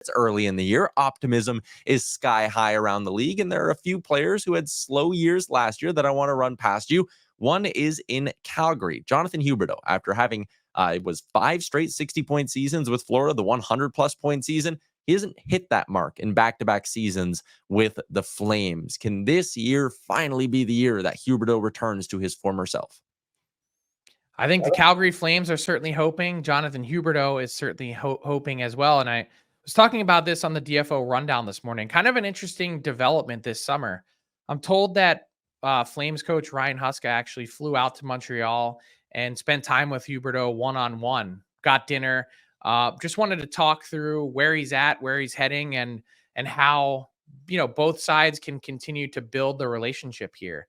It's early in the year. Optimism is sky high around the league, and there are a few players who had slow years last year that I want to run past you. One is in Calgary. Jonathan Huberdeau, after having it was 5 straight 60-point seasons with Florida, the 100-plus point season, he hasn't hit that mark in back-to-back seasons with the Flames. Can this year finally be the year that Huberdeau returns to his former self? I think the Calgary Flames are certainly hoping. Jonathan Huberdeau is certainly hoping as well. And I was talking about this on the DFO rundown this morning. Kind of an interesting development this summer. I'm told that Flames coach Ryan Huska actually flew out to Montreal and spent time with Huberdeau one-on-one, got dinner, just wanted to talk through where he's at, where he's heading, and how, both sides can continue to build the relationship here.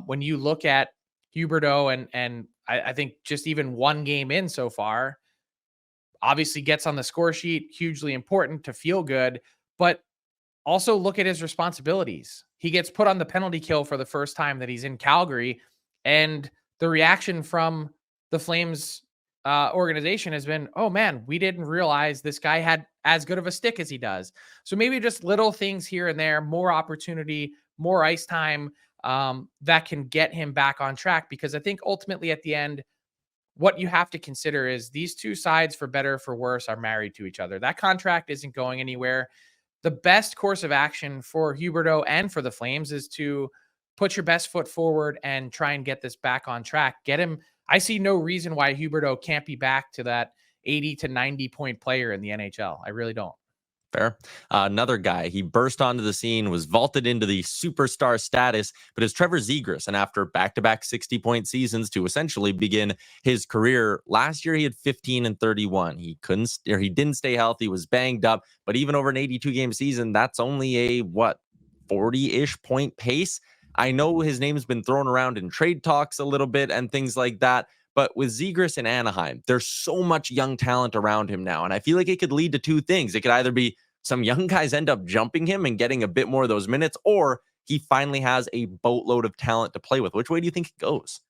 When you look at Huberdeau and I think just even one game in so far, obviously gets on the score sheet, hugely important to feel good, but also look at his responsibilities. He gets put on the penalty kill for the first time that he's in Calgary, and the reaction from the Flames organization has been, oh man, we didn't realize this guy had as good of a stick as he does. So maybe just little things here and there, more opportunity, more ice time, that can get him back on track. Because I think ultimately at the end, what you have to consider is these two sides, for better or for worse, are married to each other. That contract isn't going anywhere. The best course of action for Huberdeau and for the Flames is to put your best foot forward and try and get this back on track. Get him. I see no reason why Huberdeau can't be back to that 80 to 90 point player in the NHL. I really don't. Fair. Another guy, he burst onto the scene, was vaulted into the superstar status, but it's Trevor Zegras. And after back-to-back 60-point seasons to essentially begin his career, last year he had 15 and 31. He didn't stay healthy, was banged up, but even over an 82-game season, that's only a, 40-ish point pace. I know his name's been thrown around in trade talks a little bit and things like that, but with Zegras in Anaheim, there's so much young talent around him now. And I feel like it could lead to two things. It could either be some young guys end up jumping him and getting a bit more of those minutes, or he finally has a boatload of talent to play with. Which way do you think it goes?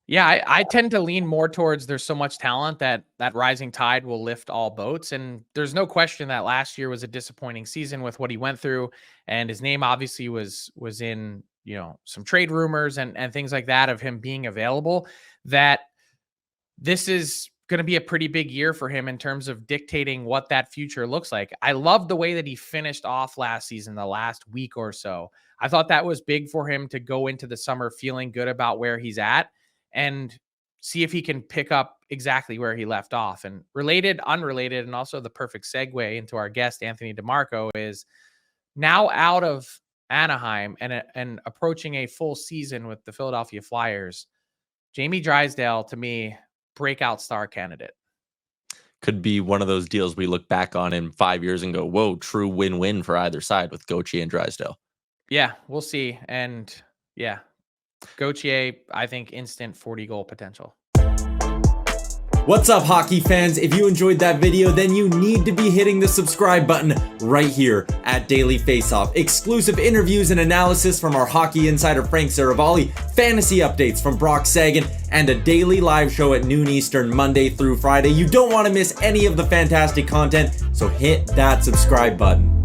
Yeah, I tend to lean more towards there's so much talent that rising tide will lift all boats. And there's no question that last year was a disappointing season with what he went through. And his name obviously was in, some trade rumors and things like that of him being available, that this is going to be a pretty big year for him in terms of dictating what that future looks like. I love the way that he finished off last season, the last week or so. I thought that was big for him to go into the summer feeling good about where he's at and see if he can pick up exactly where he left off. And related, unrelated, and also the perfect segue into our guest, Anthony DeMarco, is now out of Anaheim and approaching a full season with the Philadelphia Flyers. Jamie Drysdale, to me, breakout star candidate. Could be one of those deals we look back on in 5 years and go, whoa, true win-win for either side with Gauthier and Drysdale. Yeah, we'll see. And yeah, Gauthier, I think instant 40-goal potential. What's up, hockey fans? If you enjoyed that video, then you need to be hitting the subscribe button right here at Daily Faceoff. Exclusive interviews and analysis from our hockey insider Frank Saravalli, fantasy updates from Brock Sagan, and a daily live show at noon Eastern, Monday through Friday. You don't want to miss any of the fantastic content, so hit that subscribe button.